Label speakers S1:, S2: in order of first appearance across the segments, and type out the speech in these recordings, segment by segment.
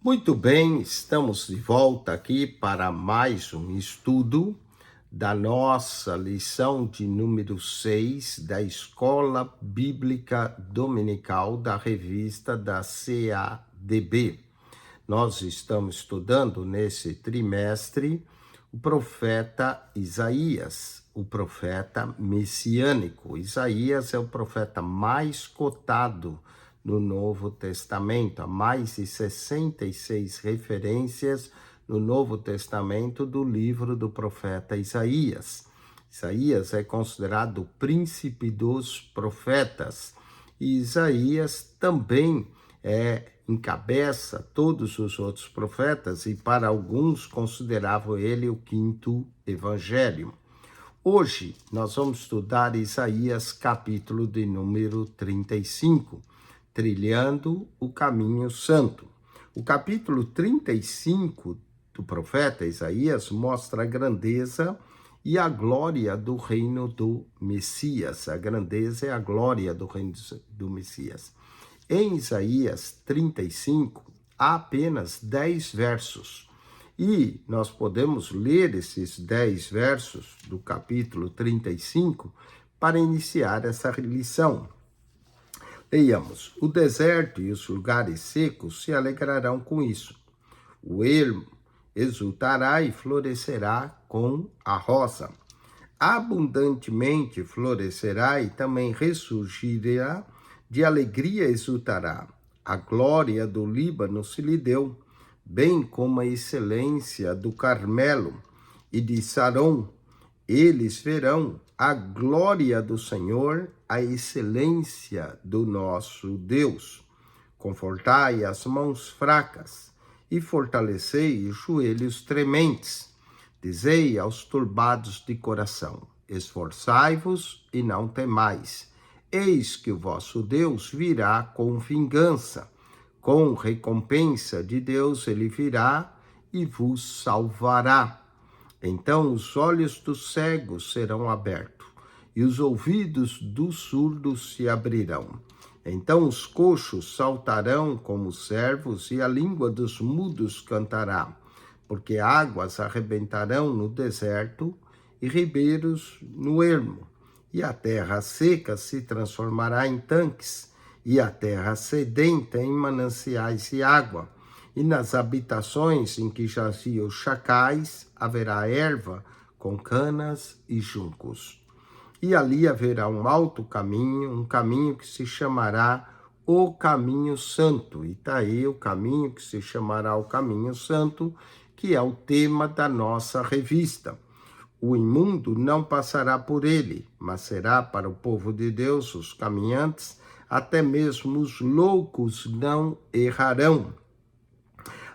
S1: Muito bem, estamos de volta aqui para mais um estudo da nossa lição de número 6 da Escola Bíblica Dominical da revista da CADB. Nós estamos estudando nesse trimestre o profeta Isaías, o profeta messiânico. Isaías é o profeta mais cotado no Novo Testamento, há mais de 66 referências no Novo Testamento do livro do profeta Isaías. Isaías é considerado o príncipe dos profetas, e Isaías também encabeça todos os outros profetas, e para alguns consideravam ele o quinto evangelho. Hoje nós vamos estudar Isaías capítulo de número 35, Trilhando o Caminho Santo. O capítulo 35 do profeta Isaías mostra a grandeza e a glória do reino do Messias. A grandeza e a glória do reino do Messias. Em Isaías 35, há apenas 10 versos. E nós podemos ler esses 10 versos do capítulo 35 para iniciar essa lição. Leiamos: o deserto e os lugares secos se alegrarão com isso. O ermo exultará e florescerá com a rosa. Abundantemente florescerá e também ressurgirá, de alegria exultará. A glória do Líbano se lhe deu, bem como a excelência do Carmelo e de Saron. Eles verão a glória do Senhor, a excelência do nosso Deus. Confortai as mãos fracas e fortalecei os joelhos trementes. Dizei aos turbados de coração: esforçai-vos e não temais. Eis que o vosso Deus virá com vingança. Com recompensa de Deus ele virá e vos salvará. Então os olhos dos cegos serão abertos, e os ouvidos dos surdos se abrirão. Então os coxos saltarão como servos, e a língua dos mudos cantará, porque águas arrebentarão no deserto, e ribeiros no ermo, e a terra seca se transformará em tanques, e a terra sedenta em mananciais de água. E nas habitações em que jaziam os chacais, haverá erva com canas e juncos. E ali haverá um alto caminho, um caminho que se chamará o Caminho Santo. E está aí o caminho que se chamará o Caminho Santo, que é o tema da nossa revista. O imundo não passará por ele, mas será para o povo de Deus, os caminhantes, até mesmo os loucos não errarão.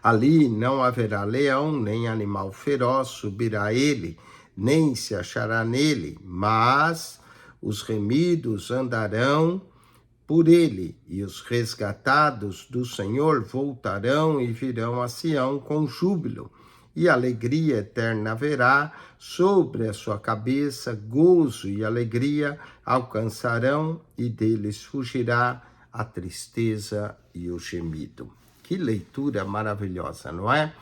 S1: Ali não haverá leão, nem animal feroz subirá a ele, nem se achará nele, mas os remidos andarão por ele, e os resgatados do Senhor voltarão e virão a Sião com júbilo, e alegria eterna haverá sobre a sua cabeça, gozo e alegria alcançarão, e deles fugirá a tristeza e o gemido. Que leitura maravilhosa, não é?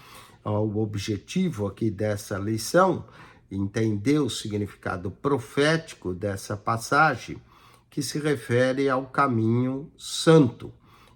S1: O objetivo aqui dessa lição, entender o significado profético dessa passagem, que se refere ao caminho santo,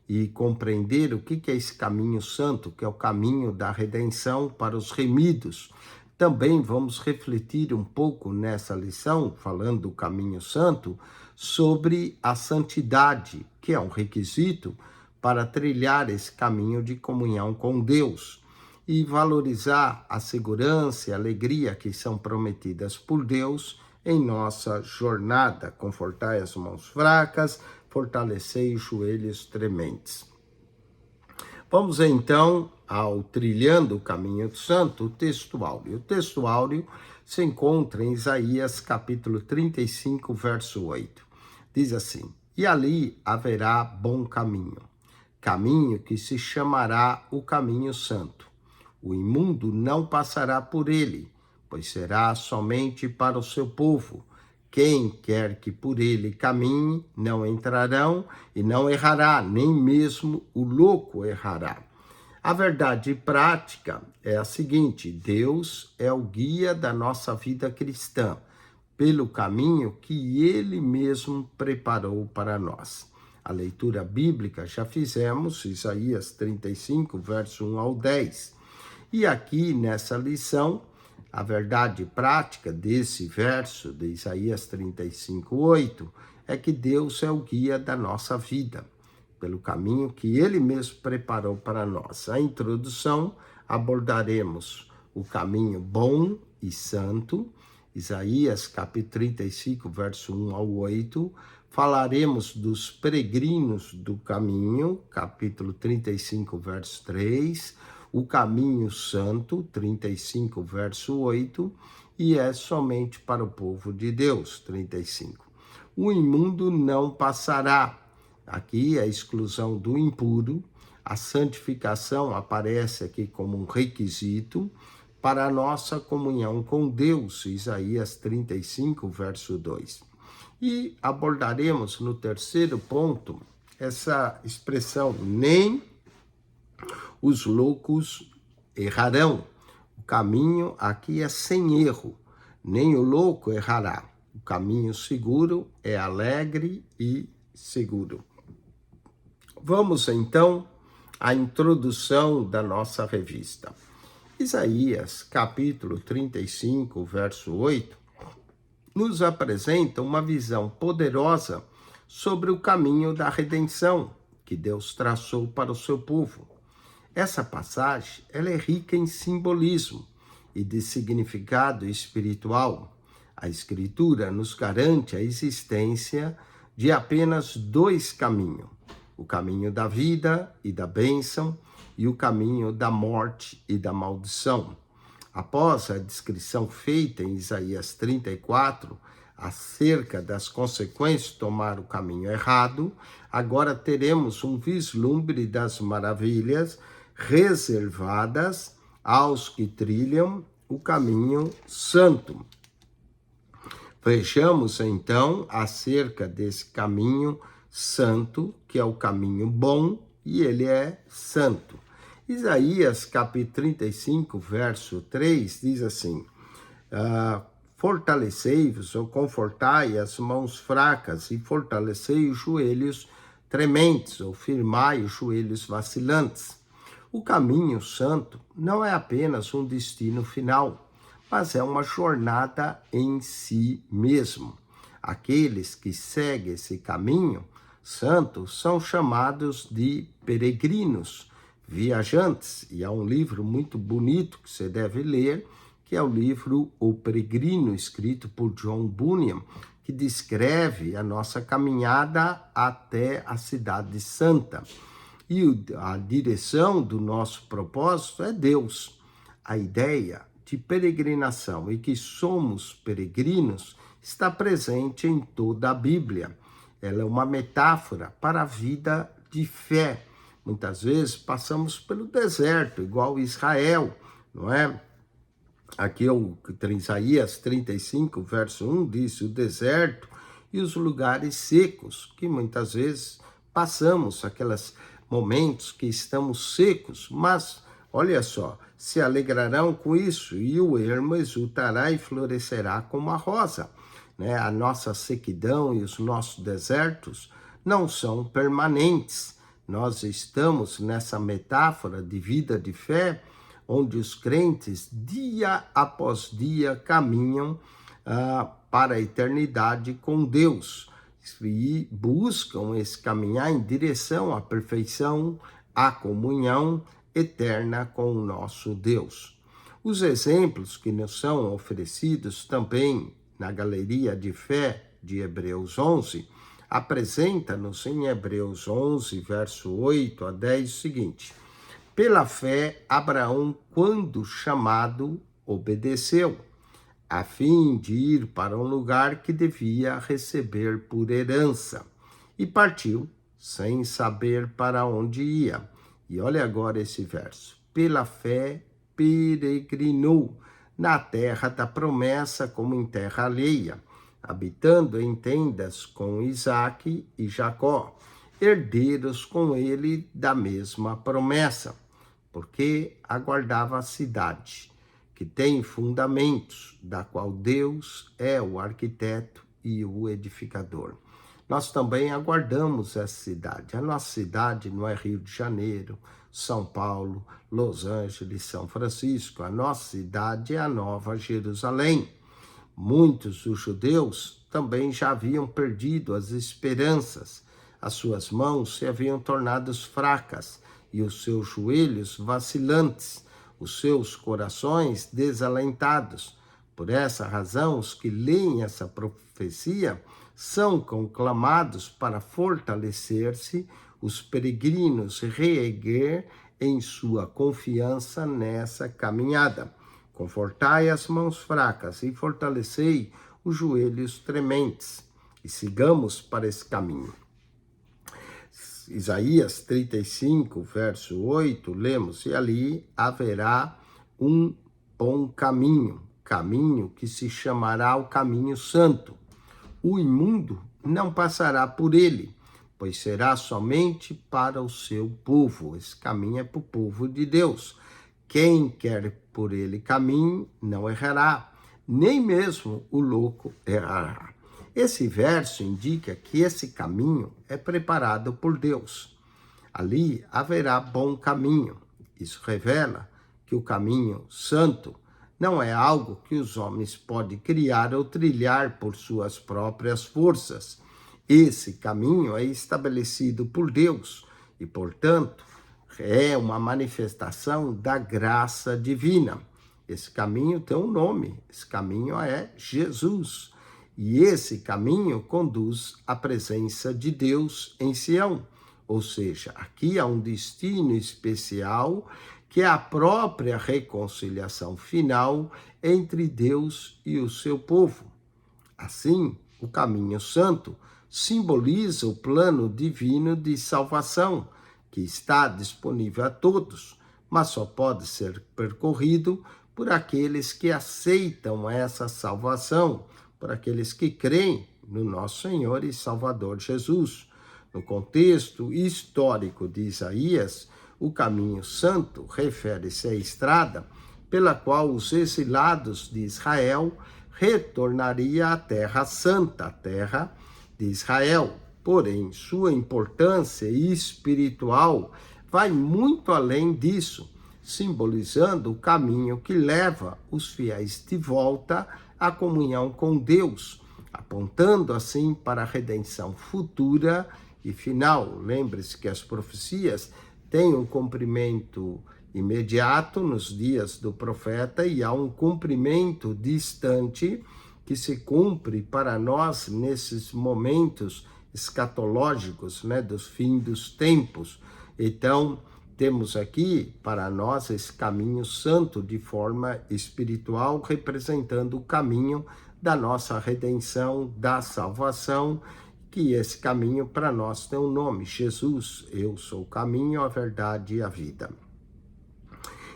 S1: e compreender o que é esse caminho santo, que é o caminho da redenção para os remidos. Também vamos refletir um pouco nessa lição, falando do caminho santo, sobre a santidade, que é um requisito para trilhar esse caminho de comunhão com Deus, e valorizar a segurança e a alegria que são prometidas por Deus em nossa jornada. Confortai as mãos fracas, fortalecei os joelhos trementes. Vamos então ao Trilhando o Caminho Santo, o texto áureo. O texto áureo se encontra em Isaías capítulo 35, verso 8. Diz assim: e ali haverá bom caminho, caminho que se chamará o caminho santo. O imundo não passará por ele, pois será somente para o seu povo. Quem quer que por ele caminhe, não entrarão e não errará, nem mesmo o louco errará. A verdade prática é a seguinte: Deus é o guia da nossa vida cristã, pelo caminho que Ele mesmo preparou para nós. A leitura bíblica já fizemos, Isaías 35, verso 1 ao 10. E aqui nessa lição, a verdade prática desse verso de Isaías 35, 8, é que Deus é o guia da nossa vida, pelo caminho que Ele mesmo preparou para nós. A introdução, abordaremos o caminho bom e santo, Isaías capítulo 35, verso 1 ao 8, falaremos dos peregrinos do caminho, capítulo 35, verso 3, o caminho santo, 35, verso 8, e é somente para o povo de Deus, 35. O imundo não passará. Aqui a exclusão do impuro, a santificação aparece aqui como um requisito para a nossa comunhão com Deus, Isaías 35, verso 2. E abordaremos no terceiro ponto essa expressão, nem os loucos errarão. O caminho aqui é sem erro, nem o louco errará. O caminho seguro é alegre e seguro. Vamos então à introdução da nossa revista. Isaías, capítulo 35, verso 8, nos apresenta uma visão poderosa sobre o caminho da redenção que Deus traçou para o seu povo. Essa passagem ela é rica em simbolismo e de significado espiritual. A Escritura nos garante a existência de apenas dois caminhos: o caminho da vida e da bênção e o caminho da morte e da maldição. Após a descrição feita em Isaías 34, acerca das consequências de tomar o caminho errado, agora teremos um vislumbre das maravilhas reservadas aos que trilham o caminho santo. Vejamos então acerca desse caminho santo, que é o caminho bom, e ele é santo. Isaías capítulo 35, verso 3, diz assim: fortalecei-vos ou confortai as mãos fracas e fortalecei os joelhos trementes ou firmai os joelhos vacilantes. O caminho santo não é apenas um destino final, mas é uma jornada em si mesmo. Aqueles que seguem esse caminho santo são chamados de peregrinos, viajantes, e há um livro muito bonito que você deve ler, que é o livro O Peregrino, escrito por John Bunyan, que descreve a nossa caminhada até a Cidade Santa. E a direção do nosso propósito é Deus. A ideia de peregrinação e que somos peregrinos está presente em toda a Bíblia. Ela é uma metáfora para a vida de fé. Muitas vezes passamos pelo deserto, igual Israel, não é? Aqui o Isaías 35, verso 1, diz o deserto e os lugares secos, que muitas vezes passamos aqueles momentos que estamos secos, mas olha só, se alegrarão com isso, e o ermo exultará e florescerá como a rosa. Né? A nossa sequidão e os nossos desertos não são permanentes. Nós estamos nessa metáfora de vida de fé, onde os crentes, dia após dia, caminham para a eternidade com Deus e buscam esse caminhar em direção à perfeição, à comunhão eterna com o nosso Deus. Os exemplos que nos são oferecidos também na galeria de fé de Hebreus 11, apresenta-nos em Hebreus 11, verso 8 a 10, o seguinte: pela fé, Abraão, quando chamado, obedeceu, a fim de ir para um lugar que devia receber por herança, e partiu, sem saber para onde ia. E olha agora esse verso: pela fé, peregrinou na terra da promessa como em terra alheia, habitando em tendas com Isaque e Jacó, herdeiros com ele da mesma promessa. porque aguardava a cidade, que tem fundamentos, da qual Deus é o arquiteto e o edificador. Nós também aguardamos essa cidade. A nossa cidade não é Rio de Janeiro, São Paulo, Los Angeles, São Francisco. A nossa cidade é a Nova Jerusalém. Muitos dos judeus também já haviam perdido as esperanças. As suas mãos se haviam tornado fracas e os seus joelhos vacilantes, os seus corações desalentados. Por essa razão, os que leem essa profecia são conclamados para fortalecer-se, os peregrinos reerguer em sua confiança nessa caminhada. Confortai as mãos fracas e fortalecei os joelhos trementes, e sigamos para esse caminho. Isaías 35, verso 8, lemos: e ali haverá um bom caminho, caminho que se chamará o caminho santo. O imundo não passará por ele, pois será somente para o seu povo. Esse caminho é para o povo de Deus. Quem quer por ele caminho não errará, nem mesmo o louco errará. Esse verso indica que esse caminho é preparado por Deus. Ali haverá bom caminho. Isso revela que o caminho santo não é algo que os homens podem criar ou trilhar por suas próprias forças. Esse caminho é estabelecido por Deus e, portanto, é uma manifestação da graça divina. Esse caminho tem um nome, esse caminho é Jesus. E esse caminho conduz à presença de Deus em Sião. Ou seja, aqui há um destino especial que é a própria reconciliação final entre Deus e o seu povo. Assim, o caminho santo simboliza o plano divino de salvação, que está disponível a todos, mas só pode ser percorrido por aqueles que aceitam essa salvação, por aqueles que creem no nosso Senhor e Salvador Jesus. No contexto histórico de Isaías, o caminho santo refere-se à estrada pela qual os exilados de Israel retornariam à terra santa, a terra de Israel. Porém, sua importância espiritual vai muito além disso, simbolizando o caminho que leva os fiéis de volta à comunhão com Deus, apontando assim para a redenção futura e final. Lembre-se que as profecias têm um cumprimento imediato nos dias do profeta e há um cumprimento distante que se cumpre para nós nesses momentos escatológicos, dos fim dos tempos. Então, temos aqui para nós esse caminho santo de forma espiritual, representando o caminho da nossa redenção, da salvação, que esse caminho para nós tem um nome, Jesus. Eu sou o caminho, a verdade e a vida.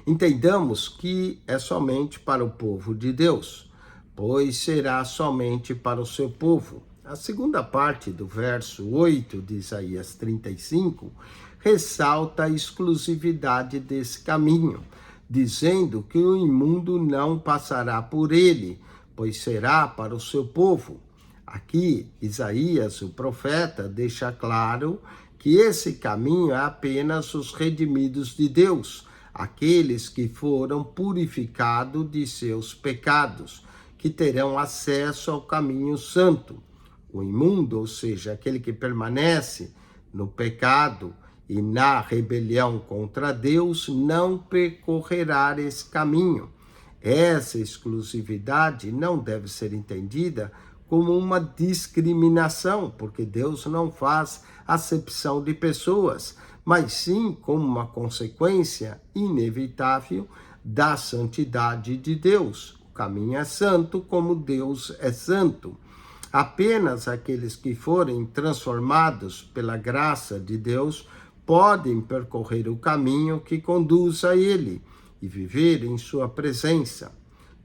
S1: Entendamos que é somente para o povo de Deus, pois será somente para o seu povo. A segunda parte do verso 8 de Isaías 35 ressalta a exclusividade desse caminho, dizendo que o imundo não passará por ele, pois será para o seu povo. Aqui, Isaías, o profeta, deixa claro que esse caminho é apenas os redimidos de Deus, aqueles que foram purificados de seus pecados, que terão acesso ao caminho santo. O imundo, ou seja, aquele que permanece no pecado e na rebelião contra Deus, não percorrerá esse caminho. Essa exclusividade não deve ser entendida como uma discriminação, porque Deus não faz acepção de pessoas, mas sim como uma consequência inevitável da santidade de Deus. O caminho é santo como Deus é santo. Apenas aqueles que forem transformados pela graça de Deus podem percorrer o caminho que conduz a ele e viver em sua presença.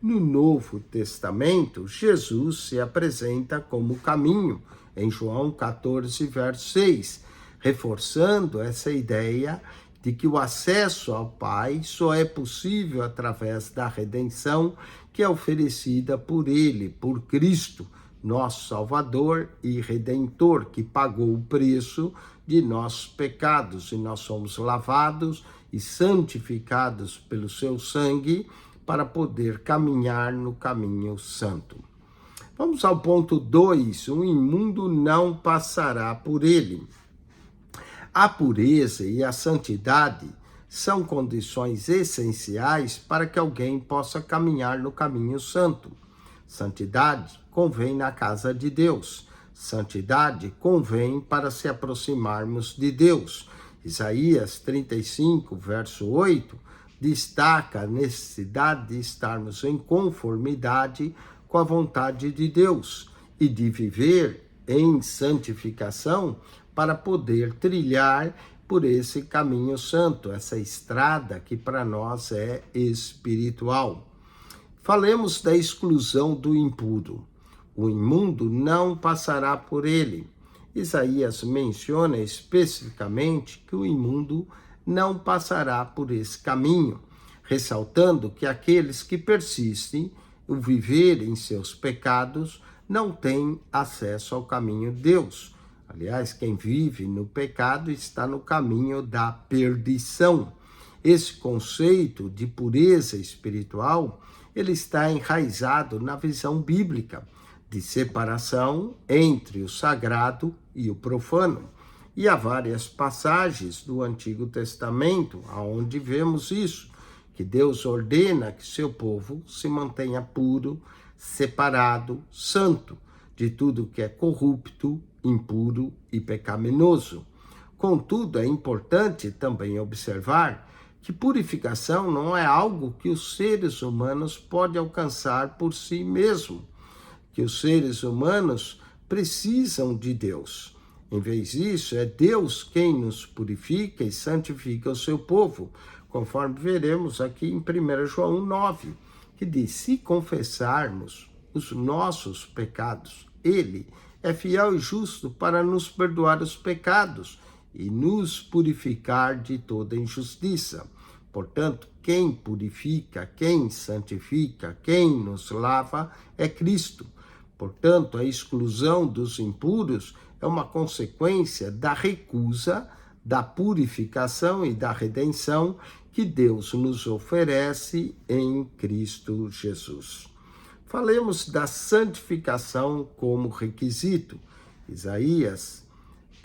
S1: No Novo Testamento, Jesus se apresenta como caminho, em João 14, verso 6, reforçando essa ideia de que o acesso ao Pai só é possível através da redenção que é oferecida por Ele, por Cristo, nosso Salvador e Redentor, que pagou o preço de nossos pecados, e nós somos lavados e santificados pelo seu sangue para poder caminhar no caminho santo. Vamos ao ponto 2, o imundo não passará por ele. A pureza e a santidade são condições essenciais para que alguém possa caminhar no caminho santo. Santidade convém na casa de Deus. Santidade convém para se aproximarmos de Deus. Isaías 35, verso 8, destaca a necessidade de estarmos em conformidade com a vontade de Deus e de viver em santificação para poder trilhar por esse caminho santo, essa estrada que para nós é espiritual. Falemos da exclusão do impuro. O imundo não passará por ele. Isaías menciona especificamente que o imundo não passará por esse caminho, ressaltando que aqueles que persistem o viver em seus pecados não têm acesso ao caminho de Deus. Aliás, quem vive no pecado está no caminho da perdição. Esse conceito de pureza espiritual, ele está enraizado na visão bíblica de separação entre o sagrado e o profano. E há várias passagens do Antigo Testamento onde vemos isso, que Deus ordena que seu povo se mantenha puro, separado, santo de tudo que é corrupto, impuro e pecaminoso. Contudo, é importante também observar que purificação não é algo que os seres humanos podem alcançar por si mesmos, que os seres humanos precisam de Deus. Em vez disso, é Deus quem nos purifica e santifica o seu povo, conforme veremos aqui em 1 João 9, que diz: se confessarmos os nossos pecados, Ele é fiel e justo para nos perdoar os pecados e nos purificar de toda injustiça. Portanto, quem purifica, quem santifica, quem nos lava é Cristo. Portanto, a exclusão dos impuros é uma consequência da recusa da purificação e da redenção que Deus nos oferece em Cristo Jesus. Falemos da santificação como requisito. Isaías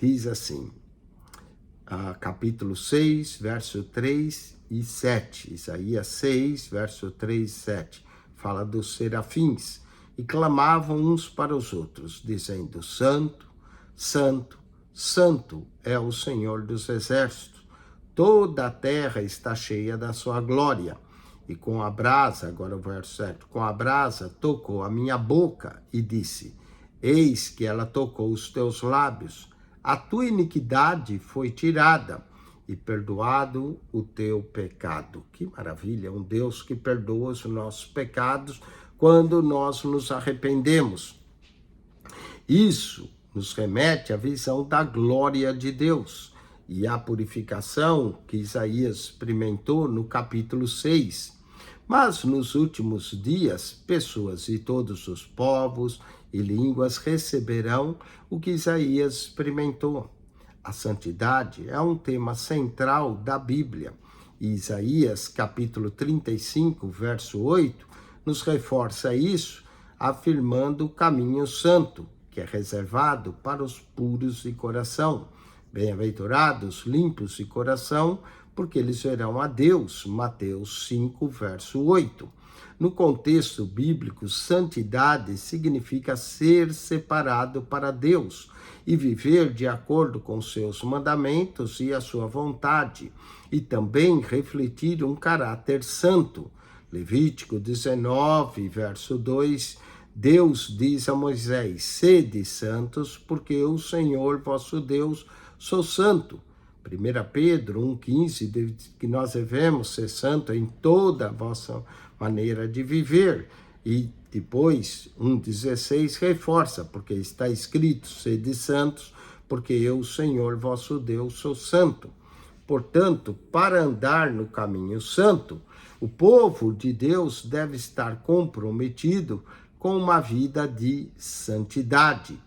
S1: diz assim, capítulo 6, verso 3 e 7. Isaías 6, verso 3 e 7. Fala dos serafins. E clamavam uns para os outros, dizendo: Santo, Santo, Santo é o Senhor dos exércitos. Toda a terra está cheia da sua glória. E com a brasa, agora o verso 7, com a brasa tocou a minha boca e disse: Eis que ela tocou os teus lábios. A tua iniquidade foi tirada e perdoado o teu pecado. Que maravilha, um Deus que perdoa os nossos pecados quando nós nos arrependemos. Isso nos remete à visão da glória de Deus e à purificação que Isaías experimentou no capítulo 6. Mas nos últimos dias, pessoas de todos os povos e línguas receberão o que Isaías experimentou. A santidade é um tema central da Bíblia. E Isaías, capítulo 35, verso 8, nos reforça isso, afirmando o caminho santo, que é reservado para os puros de coração. Bem-aventurados, limpos de coração, porque eles verão a Deus. Mateus 5, verso 8. No contexto bíblico, santidade significa ser separado para Deus e viver de acordo com seus mandamentos e a sua vontade, e também refletir um caráter santo. Levítico 19, verso 2, Deus diz a Moisés: sede santos, porque eu, o Senhor vosso Deus, sou santo. 1 Pedro 1,15 diz que nós devemos ser santos em toda a vossa maneira de viver. E depois 1,16 reforça, porque está escrito: sede santos, porque eu, o Senhor vosso Deus, sou santo. Portanto, para andar no caminho santo, o povo de Deus deve estar comprometido com uma vida de santidade.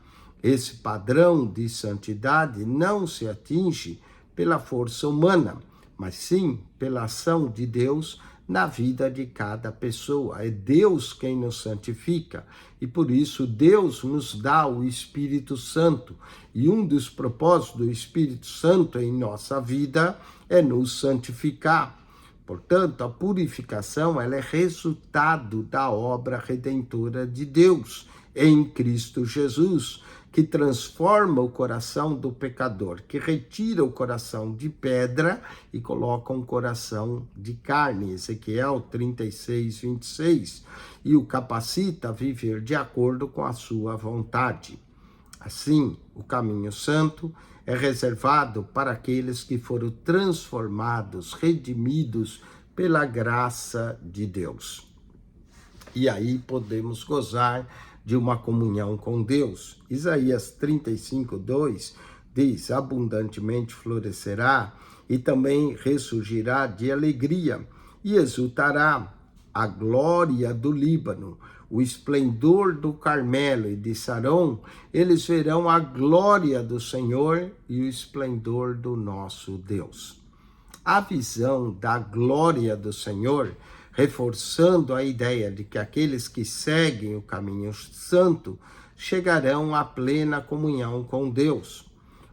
S1: Esse padrão de santidade não se atinge pela força humana, mas sim pela ação de Deus na vida de cada pessoa. É Deus quem nos santifica e por isso Deus nos dá o Espírito Santo. E um dos propósitos do Espírito Santo em nossa vida é nos santificar. Portanto, a purificação ela é resultado da obra redentora de Deus em Cristo Jesus, que transforma o coração do pecador, que retira o coração de pedra e coloca um coração de carne, Ezequiel 36, 26, e o capacita a viver de acordo com a sua vontade. Assim, o caminho santo é reservado para aqueles que foram transformados, redimidos pela graça de Deus. E aí podemos gozar de uma comunhão com Deus. Isaías 35, 2 diz: abundantemente florescerá e também ressurgirá de alegria e exultará a glória do Líbano, o esplendor do Carmelo e de Saron. Eles verão a glória do Senhor e o esplendor do nosso Deus. A visão da glória do Senhor, reforçando a ideia de que aqueles que seguem o caminho santo chegarão à plena comunhão com Deus.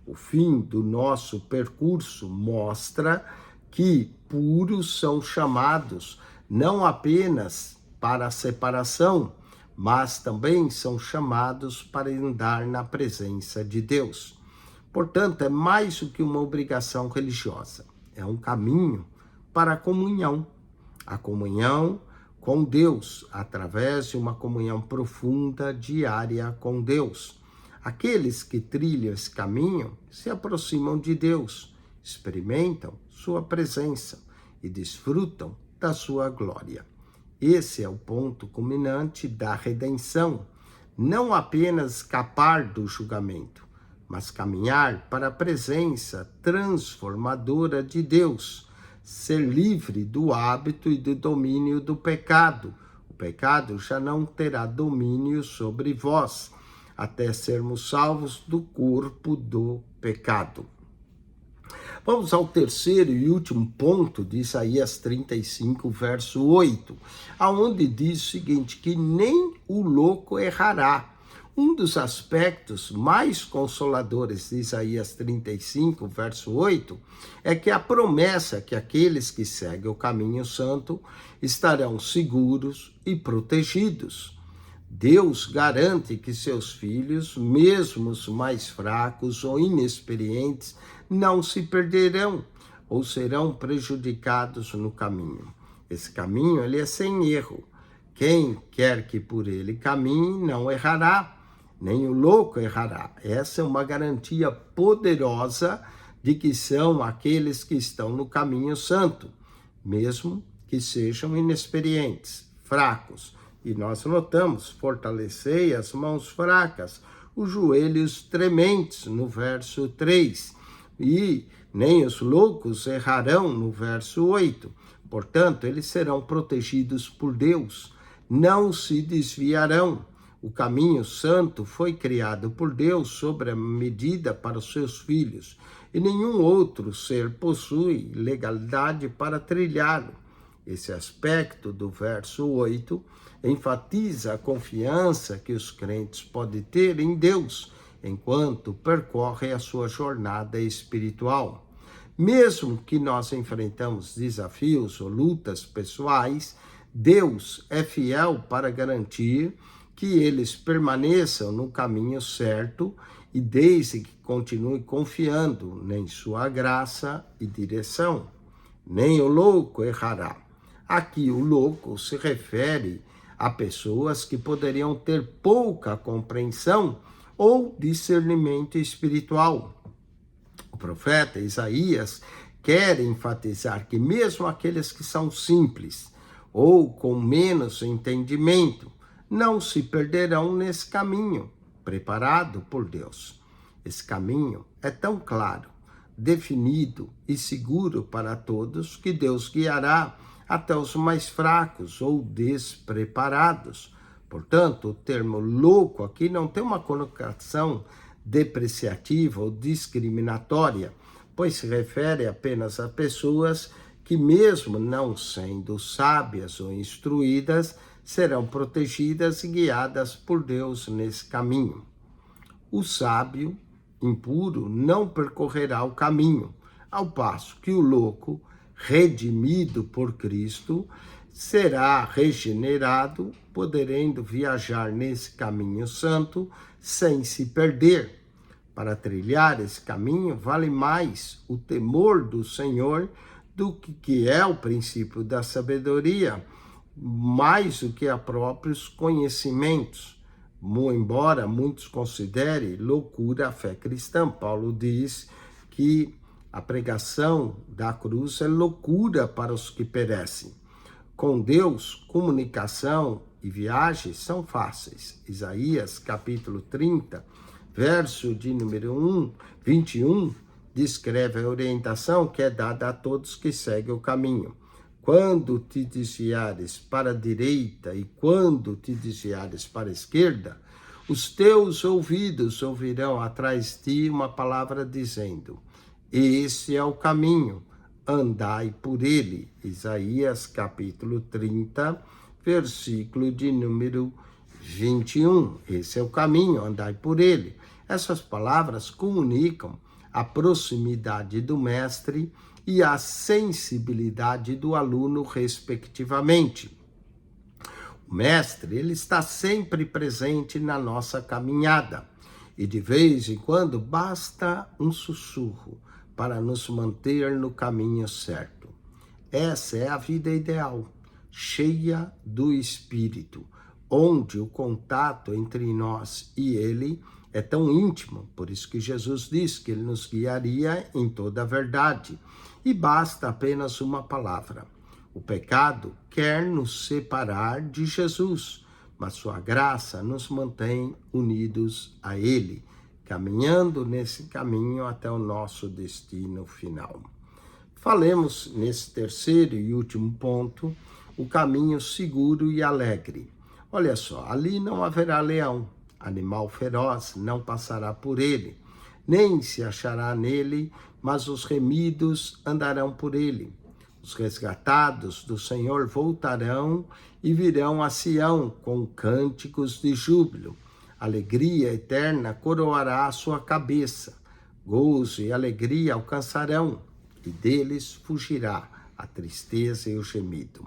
S1: O fim do nosso percurso mostra que puros são chamados não apenas para a separação, mas também são chamados para andar na presença de Deus. Portanto, é mais do que uma obrigação religiosa, é um caminho para a comunhão com Deus, através de uma comunhão profunda, diária com Deus. Aqueles que trilham esse caminho se aproximam de Deus, experimentam sua presença e desfrutam da sua glória. Esse é o ponto culminante da redenção, não apenas escapar do julgamento, mas caminhar para a presença transformadora de Deus, ser livre do hábito e do domínio do pecado. O pecado já não terá domínio sobre vós, até sermos salvos do corpo do pecado. Vamos ao terceiro e último ponto de Isaías 35, verso 8, aonde diz o seguinte, que nem o louco errará. Um dos aspectos mais consoladores de Isaías 35, verso 8, é que a promessa que aqueles que seguem o caminho santo estarão seguros e protegidos. Deus garante que seus filhos, mesmo os mais fracos ou inexperientes, não se perderão ou serão prejudicados no caminho. Esse caminho ele é sem erro. Quem quer que por ele caminhe não errará, nem o louco errará. Essa é uma garantia poderosa de que são aqueles que estão no caminho santo, mesmo que sejam inexperientes, fracos. E nós notamos, fortalecei as mãos fracas, os joelhos trementes, no verso 3. E nem os loucos errarão, no verso 8. Portanto, eles serão protegidos por Deus, não se desviarão. O caminho santo foi criado por Deus sobre a medida para os seus filhos, e nenhum outro ser possui legalidade para trilhá-lo. Esse aspecto do verso 8 enfatiza a confiança que os crentes podem ter em Deus, enquanto percorrem a sua jornada espiritual. Mesmo que nós enfrentamos desafios ou lutas pessoais, Deus é fiel para garantir que eles permaneçam no caminho certo e desde que continuem confiando em sua graça e direção. Nem o louco errará. Aqui o louco se refere a pessoas que poderiam ter pouca compreensão ou discernimento espiritual. O profeta Isaías quer enfatizar que mesmo aqueles que são simples ou com menos entendimento não se perderão nesse caminho preparado por Deus. Esse caminho é tão claro, definido e seguro para todos, que Deus guiará até os mais fracos ou despreparados. Portanto, o termo louco aqui não tem uma conotação depreciativa ou discriminatória, pois se refere apenas a pessoas que, mesmo não sendo sábias ou instruídas, serão protegidas e guiadas por Deus nesse caminho. O sábio impuro não percorrerá o caminho, ao passo que o louco, redimido por Cristo, será regenerado, podendo viajar nesse caminho santo sem se perder. Para trilhar esse caminho, vale mais o temor do Senhor do que é o princípio da sabedoria, mais do que a próprios conhecimentos. Embora muitos considerem loucura a fé cristã, Paulo diz que a pregação da cruz é loucura para os que perecem. Com Deus, comunicação e viagem são fáceis. Isaías capítulo 30, verso de número 21, descreve a orientação que é dada a todos que seguem o caminho. Quando te desviares para a direita e quando te desviares para a esquerda, os teus ouvidos ouvirão atrás de ti uma palavra dizendo: esse é o caminho, andai por ele. Isaías capítulo 30, versículo de número 21. Esse é o caminho, andai por ele. Essas palavras comunicam a proximidade do mestre e a sensibilidade do aluno, respectivamente. O mestre, ele está sempre presente na nossa caminhada e de vez em quando basta um sussurro para nos manter no caminho certo. Essa é a vida ideal, cheia do Espírito, onde o contato entre nós e ele é tão íntimo, por isso que Jesus diz que ele nos guiaria em toda a verdade. E basta apenas uma palavra. O pecado quer nos separar de Jesus, mas sua graça nos mantém unidos a ele, caminhando nesse caminho até o nosso destino final. Falemos nesse terceiro e último ponto, o caminho seguro e alegre. Olha só, ali não haverá leão, animal feroz não passará por ele, nem se achará nele, mas os remidos andarão por ele. Os resgatados do Senhor voltarão e virão a Sião com cânticos de júbilo. Alegria eterna coroará a sua cabeça. Gozo e alegria alcançarão, e deles fugirá a tristeza e o gemido.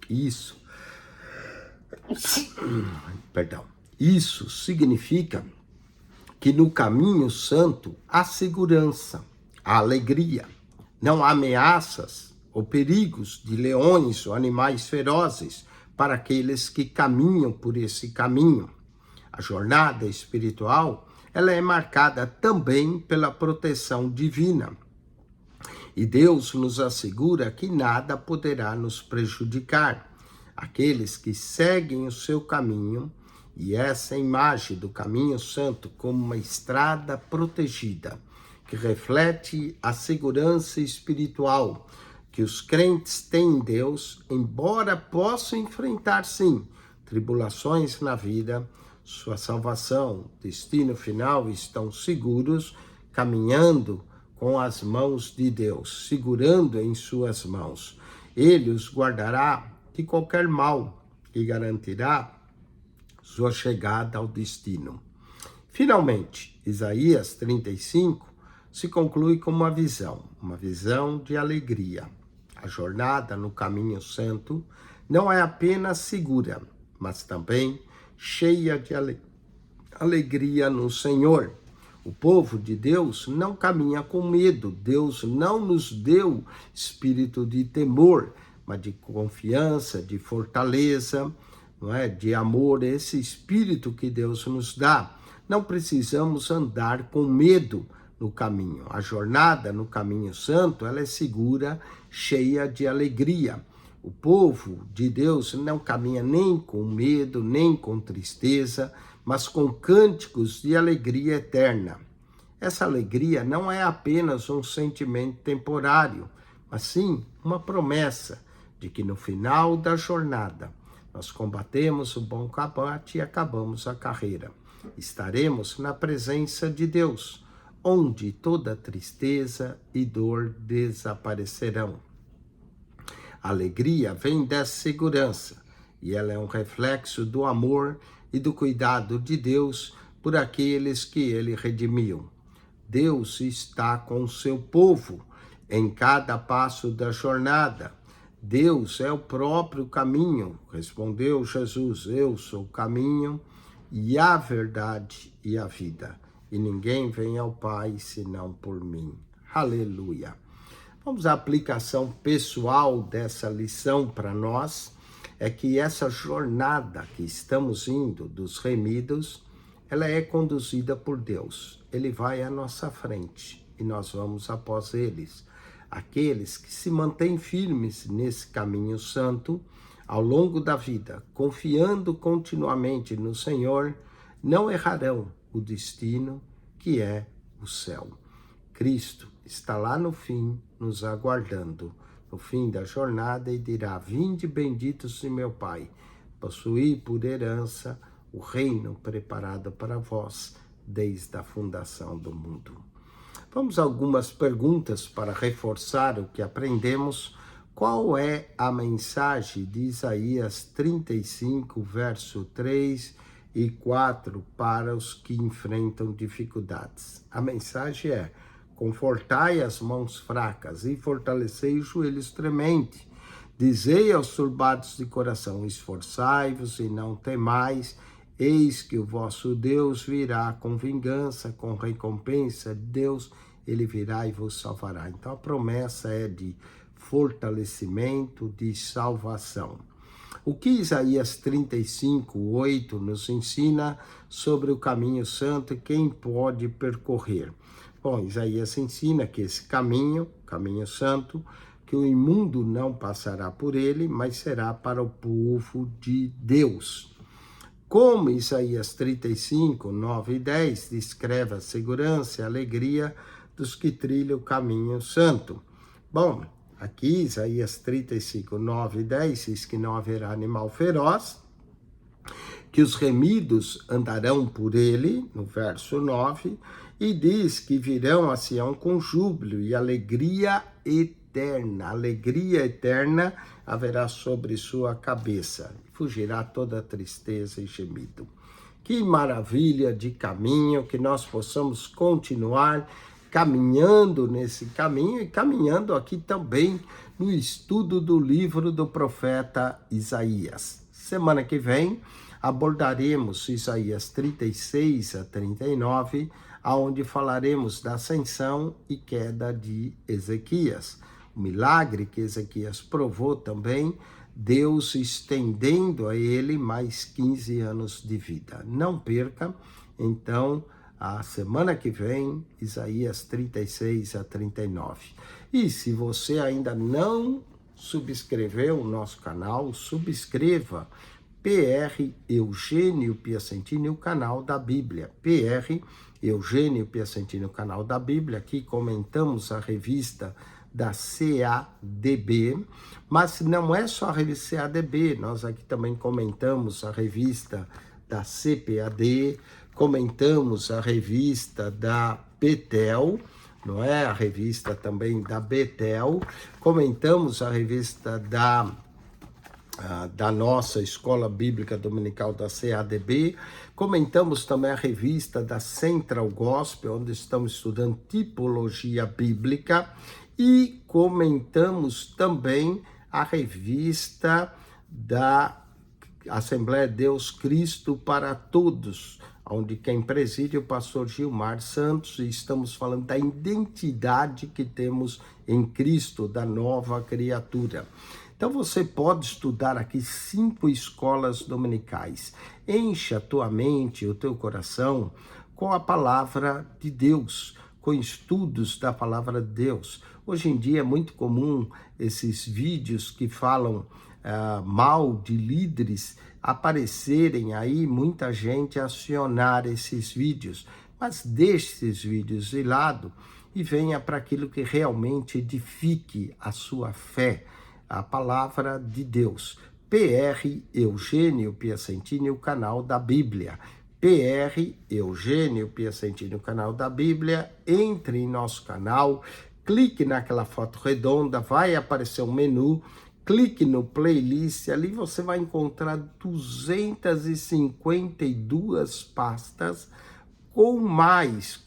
S1: Isso significa que no caminho santo há segurança, há alegria, não há ameaças ou perigos de leões ou animais ferozes para aqueles que caminham por esse caminho. A jornada espiritual, ela é marcada também pela proteção divina. E Deus nos assegura que nada poderá nos prejudicar. Aqueles que seguem o seu caminho, e essa imagem do caminho santo como uma estrada protegida, que reflete a segurança espiritual que os crentes têm em Deus, embora possam enfrentar, sim, tribulações na vida, sua salvação, destino final estão seguros, caminhando com as mãos de Deus, segurando em suas mãos. Ele os guardará de qualquer mal e garantirá sua chegada ao destino. Finalmente, Isaías 35 se conclui com uma visão de alegria. A jornada no caminho santo não é apenas segura, mas também cheia de alegria no Senhor. O povo de Deus não caminha com medo. Deus não nos deu espírito de temor, mas de confiança, de fortaleza, não é? De amor, esse espírito que Deus nos dá. Não precisamos andar com medo no caminho. A jornada no caminho santo, ela é segura, cheia de alegria. O povo de Deus não caminha nem com medo, nem com tristeza, mas com cânticos de alegria eterna. Essa alegria não é apenas um sentimento temporário, mas sim uma promessa de que no final da jornada nós combatemos o bom combate e acabamos a carreira. Estaremos na presença de Deus, onde toda tristeza e dor desaparecerão. A alegria vem dessa segurança, e ela é um reflexo do amor e do cuidado de Deus por aqueles que ele redimiu. Deus está com o seu povo em cada passo da jornada. Deus é o próprio caminho. Respondeu Jesus: eu sou o caminho e a verdade e a vida. E ninguém vem ao Pai senão por mim. Aleluia. Vamos à aplicação pessoal dessa lição para nós. É que essa jornada que estamos indo dos remidos, ela é conduzida por Deus. Ele vai à nossa frente e nós vamos após eles. Aqueles que se mantêm firmes nesse caminho santo, ao longo da vida, confiando continuamente no Senhor, não errarão o destino que é o céu. Cristo está lá no fim, nos aguardando, no fim da jornada, e dirá: vinde benditos de meu Pai, possuí por herança o reino preparado para vós desde a fundação do mundo. Vamos a algumas perguntas para reforçar o que aprendemos. Qual é a mensagem de Isaías 35, verso 3 e 4 para os que enfrentam dificuldades? A mensagem é: confortai as mãos fracas e fortalecei os joelhos trementes. Dizei aos turbados de coração: esforçai-vos e não temais. Eis que o vosso Deus virá com vingança, com recompensa. Deus, ele virá e vos salvará. Então a promessa é de fortalecimento, de salvação. O que Isaías 35, 8 nos ensina sobre o caminho santo e quem pode percorrer? Bom, Isaías ensina que esse caminho santo, que o imundo não passará por ele, mas será para o povo de Deus. Como Isaías 35, 9 e 10 descreve a segurança e a alegria dos que trilham o caminho santo. Bom, aqui Isaías 35, 9 e 10 diz que não haverá animal feroz, que os remidos andarão por ele, no verso 9, e diz que virão a Sião com júbilo e alegria eterna. Alegria eterna haverá sobre sua cabeça. Fugirá toda tristeza e gemido. Que maravilha de caminho, que nós possamos continuar caminhando nesse caminho e caminhando aqui também no estudo do livro do profeta Isaías. Semana que vem abordaremos Isaías 36 a 39, aonde falaremos da ascensão e queda de Ezequias. O milagre que Ezequias provou também, Deus estendendo a ele mais 15 anos de vida. Não perca, então, a semana que vem, Isaías 36 a 39. E se você ainda não subscreveu o nosso canal, subscreva PR Eugênio Piacentini, o canal da Bíblia. PR Eugênio Piacentini, o canal da Bíblia. Aqui comentamos a revista da CADB, mas não é só a revista CADB, nós aqui também comentamos a revista da CPAD, comentamos a revista da Betel, não é? A revista também da Betel, comentamos a revista da nossa Escola Bíblica Dominical da CADB, comentamos também a revista da Central Gospel, onde estamos estudando tipologia bíblica, e comentamos também a revista da Assembleia de Deus Cristo para Todos, onde quem preside é o pastor Gilmar Santos, e estamos falando da identidade que temos em Cristo, da nova criatura. Então você pode estudar aqui 5 escolas dominicais. Encha a tua mente, o teu coração com a palavra de Deus, com estudos da palavra de Deus. Hoje em dia é muito comum esses vídeos que falam mal de líderes aparecerem aí, muita gente acionar esses vídeos. Mas deixe esses vídeos de lado e venha para aquilo que realmente edifique a sua fé, a palavra de Deus. PR Eugênio Piacentini, o canal da Bíblia. PR Eugênio Piacentini, o canal da Bíblia. Entre em nosso canal, clique naquela foto redonda, vai aparecer um menu, clique no playlist, ali você vai encontrar 252 pastas com mais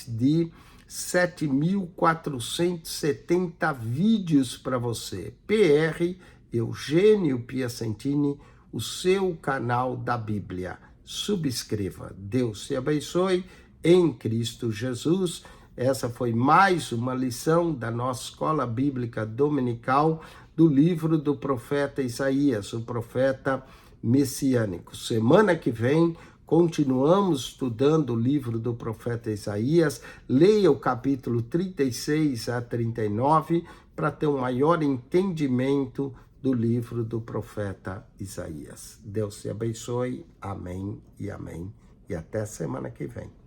S1: de 7.470 vídeos para você. PR Eugênio Piacentini, o seu canal da Bíblia. Subscreva. Deus te abençoe em Cristo Jesus. Essa foi mais uma lição da nossa Escola Bíblica Dominical do livro do profeta Isaías, o profeta messiânico. Semana que vem, continuamos estudando o livro do profeta Isaías. Leia o capítulo 36 a 39 para ter um maior entendimento do livro do profeta Isaías. Deus te abençoe. Amém e amém. E até semana que vem.